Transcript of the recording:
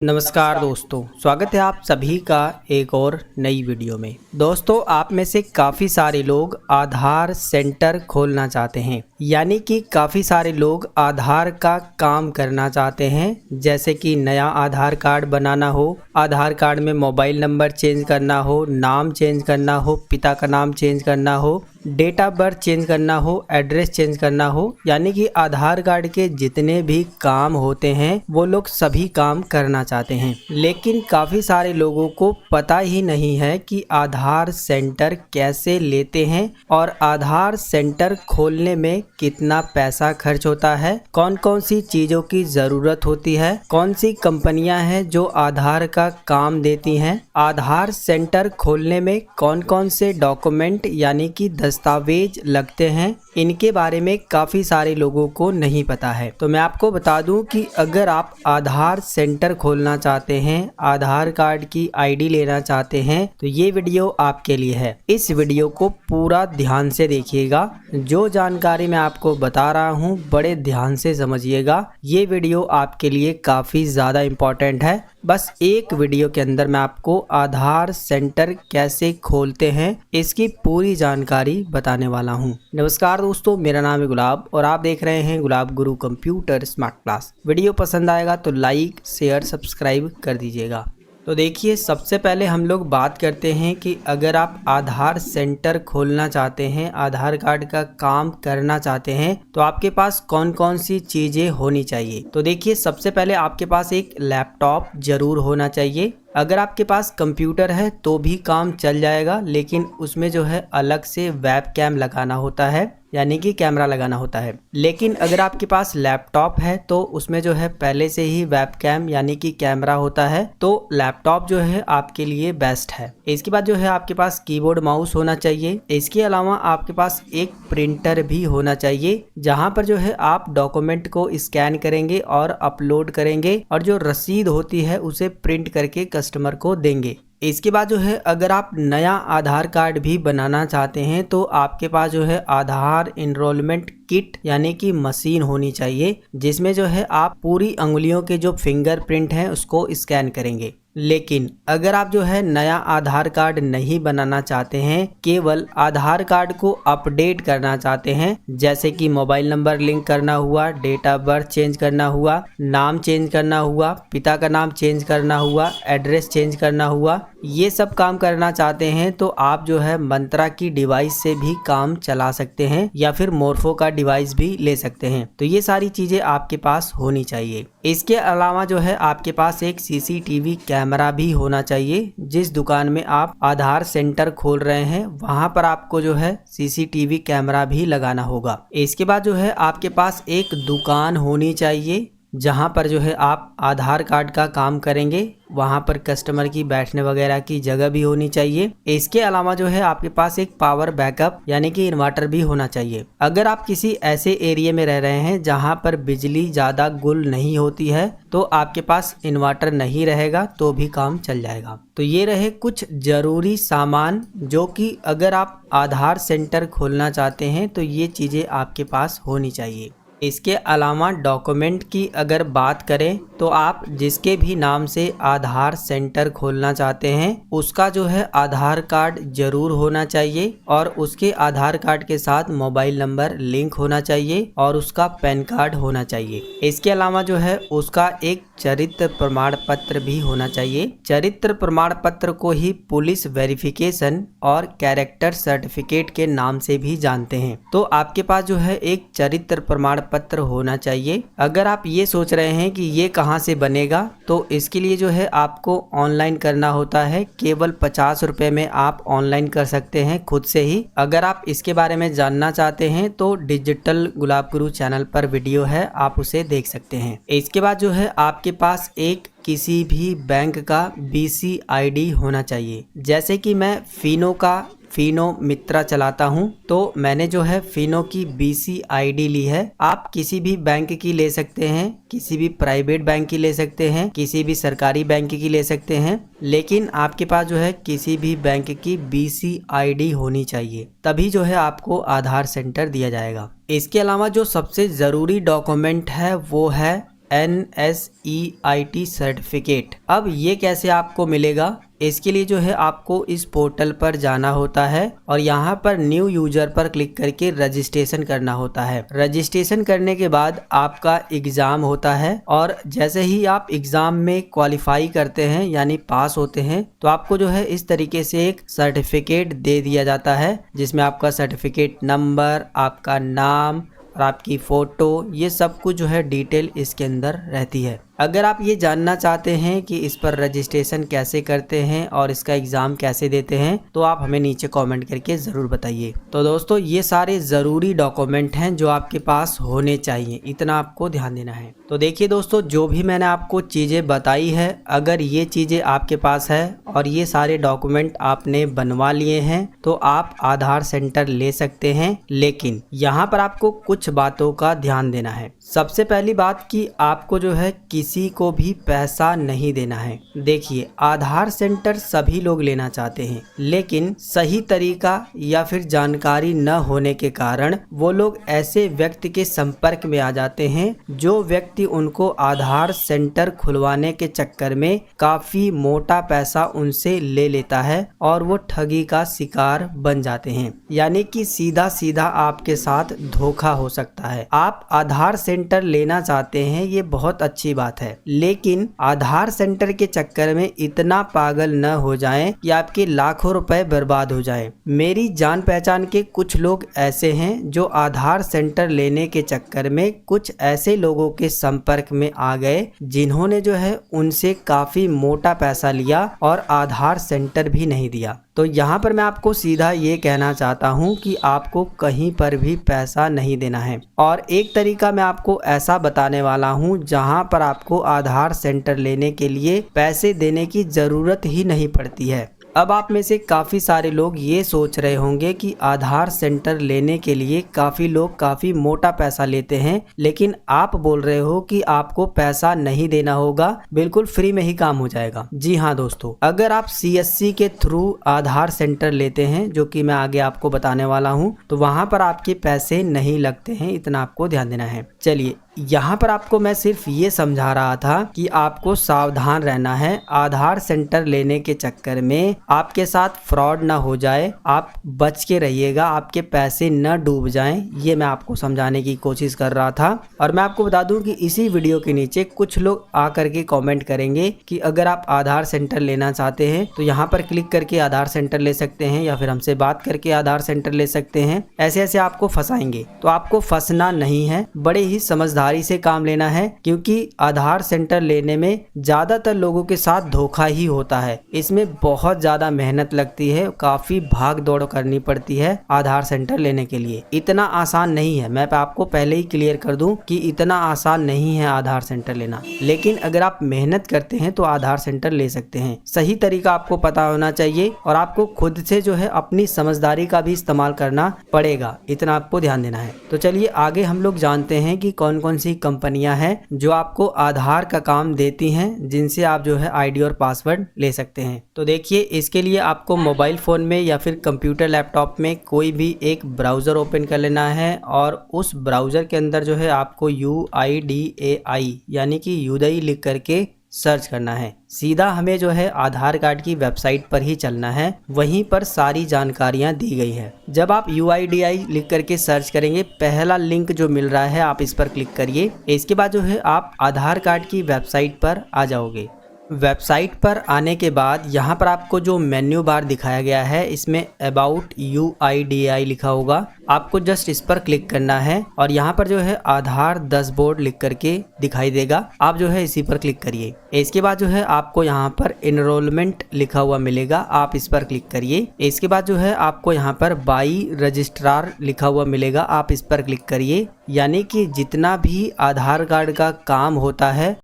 नमस्कार दोस्तों, स्वागत है आप सभी का एक और नई वीडियो में। दोस्तों, आप में से काफ़ी सारे लोग आधार सेंटर खोलना चाहते हैं, यानी कि काफ़ी सारे लोग आधार का काम करना चाहते हैं, जैसे कि नया आधार कार्ड बनाना हो, आधार कार्ड में मोबाइल नंबर चेंज करना हो, नाम चेंज करना हो, पिता का नाम चेंज करना हो, डेट ऑफ बर्थ चेंज करना हो, एड्रेस चेंज करना हो, यानी कि आधार कार्ड के जितने भी काम होते हैं वो लोग सभी काम करना चाहते हैं। लेकिन काफ़ी सारे लोगों को पता ही नहीं है कि आधार सेंटर कैसे लेते हैं और आधार सेंटर खोलने में कितना पैसा खर्च होता है, कौन कौन सी चीज़ों की ज़रूरत होती है, कौन सी कंपनियां हैं जो आधार का काम देती हैं, आधार सेंटर खोलने में कौन कौन से डॉक्यूमेंट यानी कि दस्तावेज लगते हैं, इनके बारे में काफ़ी सारे लोगों को नहीं पता है। तो मैं आपको बता दूं कि अगर आप आधार सेंटर खोलना चाहते हैं, आधार कार्ड की आईडी लेना चाहते हैं, तो ये वीडियो आपके लिए है। इस वीडियो को पूरा ध्यान से देखिएगा। जो जानकारी मैं आपको बता रहा हूँ बड़े ध्यान से समझिएगा। ये वीडियो आपके लिए काफ़ी ज़्यादा इम्पोर्टेंट है। बस एक वीडियो के अंदर मैं आपको आधार सेंटर कैसे खोलते हैं इसकी पूरी जानकारी बताने वाला हूं। नमस्कार दोस्तों, मेरा नाम है गुलाब और आप देख रहे हैं गुलाब गुरु कंप्यूटर स्मार्ट क्लास। वीडियो पसंद आएगा तो लाइक शेयर सब्सक्राइब कर दीजिएगा। तो देखिए, सबसे पहले हम लोग बात करते हैं कि अगर आप आधार सेंटर खोलना चाहते हैं, आधार कार्ड का काम करना चाहते हैं, तो आपके पास कौन कौन सी चीज़ें होनी चाहिए। तो देखिए, सबसे पहले आपके पास एक लैपटॉप जरूर होना चाहिए। अगर आपके पास कंप्यूटर है तो भी काम चल जाएगा, लेकिन उसमें जो है अलग से वेब कैम लगाना होता है, यानी कि कैमरा लगाना होता है। लेकिन अगर आपके पास लैपटॉप है तो उसमें जो है पहले से ही वेब कैम यानी कि कैमरा होता है, तो लैपटॉप जो है आपके लिए बेस्ट है। इसके बाद जो है आपके पास कीबोर्ड माउस होना चाहिए। इसके अलावा आपके पास एक प्रिंटर भी होना चाहिए, जहां पर जो है आप डॉक्यूमेंट को स्कैन करेंगे और अपलोड करेंगे और जो रसीद होती है उसे प्रिंट करके कस्टमर को देंगे। इसके बाद जो है अगर आप नया आधार कार्ड भी बनाना चाहते हैं तो आपके पास जो है आधार इनरोलमेंट किट यानी कि मशीन होनी चाहिए, जिसमें जो है आप पूरी अंगुलियों के जो फिंगरप्रिंट हैं उसको स्कैन करेंगे। लेकिन अगर आप जो है नया आधार कार्ड नहीं बनाना चाहते हैं, केवल आधार कार्ड को अपडेट करना चाहते हैं, जैसे कि मोबाइल नंबर लिंक करना हुआ, डेट ऑफ बर्थ चेंज करना हुआ, नाम चेंज करना हुआ, पिता का नाम चेंज करना हुआ, एड्रेस चेंज करना हुआ, ये सब काम करना चाहते हैं तो आप जो है मंत्रा की डिवाइस से भी काम चला सकते हैं या फिर मोर्फो का डिवाइस भी ले सकते हैं। तो ये सारी चीज़ें आपके पास होनी चाहिए। इसके अलावा जो है आपके पास एक सीसीटीवी कैमरा भी होना चाहिए। जिस दुकान में आप आधार सेंटर खोल रहे हैं वहां पर आपको जो है सीसीटीवी कैमरा भी लगाना होगा। इसके बाद जो है आपके पास एक दुकान होनी चाहिए जहां पर जो है आप आधार कार्ड का काम करेंगे। वहां पर कस्टमर की बैठने वगैरह की जगह भी होनी चाहिए। इसके अलावा जो है आपके पास एक पावर बैकअप यानी कि इन्वर्टर भी होना चाहिए। अगर आप किसी ऐसे एरिया में रह रहे हैं जहां पर बिजली ज़्यादा गुल नहीं होती है तो आपके पास इन्वर्टर नहीं रहेगा तो भी काम चल जाएगा। तो ये रहे कुछ ज़रूरी सामान जो कि अगर आप आधार सेंटर खोलना चाहते हैं तो ये चीज़ें आपके पास होनी चाहिए। इसके अलावा डॉक्यूमेंट की अगर बात करें तो आप जिसके भी नाम से आधार सेंटर खोलना चाहते हैं उसका जो है आधार कार्ड जरूर होना चाहिए और उसके आधार कार्ड के साथ मोबाइल नंबर लिंक होना चाहिए और उसका पैन कार्ड होना चाहिए। इसके अलावा जो है उसका एक चरित्र प्रमाण पत्र भी होना चाहिए। चरित्र प्रमाण पत्र को ही पुलिस वेरिफिकेशन और कैरेक्टर सर्टिफिकेट के नाम से भी जानते हैं। तो आपके पास जो है एक चरित्र प्रमाण पत्र होना चाहिए। अगर आप ये सोच रहे हैं कि ये कहाँ से बनेगा तो इसके लिए जो है आपको ऑनलाइन करना होता है। केवल 50 रुपए में आप ऑनलाइन कर सकते हैं खुद से ही। अगर आप इसके बारे में जानना चाहते हैं तो डिजिटल गुलाब गुरु चैनल पर वीडियो है, आप उसे देख सकते हैं। इसके बाद जो है आपके पास एक किसी भी बैंक का BC-ID होना चाहिए। जैसे कि मैं फिनो मित्रा चलाता हूं तो मैंने जो है फिनो की BC-ID ली है। आप किसी भी बैंक की ले सकते हैं, किसी भी प्राइवेट बैंक की ले सकते हैं, किसी भी सरकारी बैंक की ले सकते हैं, लेकिन आपके पास जो है किसी भी बैंक की BC-ID होनी चाहिए, तभी जो है आपको आधार सेंटर दिया जाएगा। इसके अलावा जो सबसे ज़रूरी डॉक्यूमेंट है वो है NSEIT सर्टिफिकेट। अब ये कैसे आपको मिलेगा, इसके लिए जो है आपको इस पोर्टल पर जाना होता है और यहाँ पर न्यू यूजर पर क्लिक करके रजिस्ट्रेशन करना होता है। रजिस्ट्रेशन करने के बाद आपका एग्ज़ाम होता है और जैसे ही आप एग्ज़ाम में क्वालिफाई करते हैं यानी पास होते हैं तो आपको जो है इस तरीके से एक सर्टिफिकेट दे दिया जाता है, जिसमें आपका सर्टिफिकेट नंबर, आपका नाम और आपकी फ़ोटो, ये सब कुछ जो है डिटेल इसके अंदर रहती है। अगर आप ये जानना चाहते हैं कि इस पर रजिस्ट्रेशन कैसे करते हैं और इसका एग्ज़ाम कैसे देते हैं तो आप हमें नीचे कमेंट करके ज़रूर बताइए। तो दोस्तों ये सारे ज़रूरी डॉक्यूमेंट हैं जो आपके पास होने चाहिए, इतना आपको ध्यान देना है। तो देखिए दोस्तों, जो भी मैंने आपको चीज़ें बताई है, अगर ये चीज़ें आपके पास है और ये सारे डॉक्यूमेंट आपने बनवा लिए हैं तो आप आधार सेंटर ले सकते हैं। लेकिन यहाँ पर आपको कुछ बातों का ध्यान देना है। सबसे पहली बात कि आपको जो है किसी को भी पैसा नहीं देना है। देखिए, आधार सेंटर सभी लोग लेना चाहते हैं, लेकिन सही तरीका या फिर जानकारी न होने के कारण वो लोग ऐसे व्यक्ति के संपर्क में आ जाते हैं जो व्यक्ति उनको आधार सेंटर खुलवाने के चक्कर में काफी मोटा पैसा उनसे ले लेता है और वो ठगी का शिकार बन जाते हैं। यानी कि सीधा सीधा आपके साथ धोखा हो सकता है। आप आधार सेंटर लेना चाहते हैं, ये बहुत अच्छी बात है, लेकिन आधार सेंटर के चक्कर में इतना पागल न हो जाएं कि आपके लाखों रुपए बर्बाद हो जाएं। मेरी जान पहचान के कुछ लोग ऐसे हैं जो आधार सेंटर लेने के चक्कर में कुछ ऐसे लोगों के संपर्क में आ गए जिन्होंने जो है उनसे काफी मोटा पैसा लिया और आधार सेंटर भी नहीं दिया। तो यहाँ पर मैं आपको सीधा ये कहना चाहता हूँ कि आपको कहीं पर भी पैसा नहीं देना है। और एक तरीका मैं आपको ऐसा बताने वाला हूँ जहाँ पर आपको आधार सेंटर लेने के लिए पैसे देने की ज़रूरत ही नहीं पड़ती है। अब आप में से काफ़ी सारे लोग ये सोच रहे होंगे कि आधार सेंटर लेने के लिए काफ़ी लोग काफ़ी मोटा पैसा लेते हैं, लेकिन आप बोल रहे हो कि आपको पैसा नहीं देना होगा, बिल्कुल फ्री में ही काम हो जाएगा। जी हाँ दोस्तों, अगर आप CSC के थ्रू आधार सेंटर लेते हैं, जो कि मैं आगे आपको बताने वाला हूँ, तो वहाँ पर आपके पैसे नहीं लगते हैं, इतना आपको ध्यान देना है। चलिए, यहाँ पर आपको मैं सिर्फ ये समझा रहा था कि आपको सावधान रहना है। आधार सेंटर लेने के चक्कर में आपके साथ फ्रॉड ना हो जाए, आप बच के रहिएगा, आपके पैसे न डूब जाएं, ये मैं आपको समझाने की कोशिश कर रहा था। और मैं आपको बता दूं कि इसी वीडियो के नीचे कुछ लोग आकर के कमेंट करेंगे कि अगर आप आधार सेंटर लेना चाहते हैं तो यहाँ पर क्लिक करके आधार सेंटर ले सकते हैं या फिर हमसे बात करके आधार सेंटर ले सकते हैं। ऐसे ऐसे आपको फंसाएंगे, तो आपको फंसना नहीं है, बड़े ही समझदारी से काम लेना है, क्योंकि आधार सेंटर लेने में ज्यादातर लोगों के साथ धोखा ही होता है। इसमें बहुत ज्यादा मेहनत लगती है, काफी भाग दौड़ करनी पड़ती है आधार सेंटर लेने के लिए, इतना आसान नहीं है। मैं आपको पहले ही क्लियर कर दूं कि इतना आसान नहीं है आधार सेंटर लेना, लेकिन अगर आप मेहनत करते हैं तो आधार सेंटर ले सकते हैं। सही तरीका आपको पता होना चाहिए और आपको खुद से जो है अपनी समझदारी का भी इस्तेमाल करना पड़ेगा, इतना आपको ध्यान देना है। तो चलिए आगे हम लोग जानते हैं कि कौन कौन सी कंपनियां हैं जो आपको आधार का काम देती हैं, जिनसे आप जो है आईडी और पासवर्ड ले सकते हैं। तो देखिए, इसके लिए आपको मोबाइल फ़ोन में या फिर कंप्यूटर लैपटॉप में कोई भी एक ब्राउज़र ओपन कर लेना है और उस ब्राउज़र के अंदर जो है आपको UIDAI यानी कि UIDAI लिख करके सर्च करना है। सीधा हमें जो है आधार कार्ड की वेबसाइट पर ही चलना है, वहीं पर सारी जानकारियां दी गई है। जब आप UIDAI लिख करके सर्च करेंगे, पहला लिंक जो मिल रहा है आप इस पर क्लिक करिए। इसके बाद जो है आप आधार कार्ड की वेबसाइट पर आ जाओगे। वेबसाइट पर आने के बाद यहाँ पर आपको जो मेन्यू बार दिखाया गया है, इसमें अबाउट UIDAI लिखा होगा, आपको जस्ट इस पर क्लिक करना है और यहाँ पर जो है आधार डैशबोर्ड लिख करके दिखाई देगा, आप जो है इसी पर क्लिक करिए। इसके बाद जो है आपको यहाँ पर एनरोलमेंट लिखा हुआ मिलेगा, आप इस पर क्लिक करिए। इसके बाद जो है आपको यहाँ पर बाई रजिस्ट्रार लिखा हुआ मिलेगा, आप इस पर क्लिक करिए। यानी कि जितना भी आधार कार्ड का काम होता है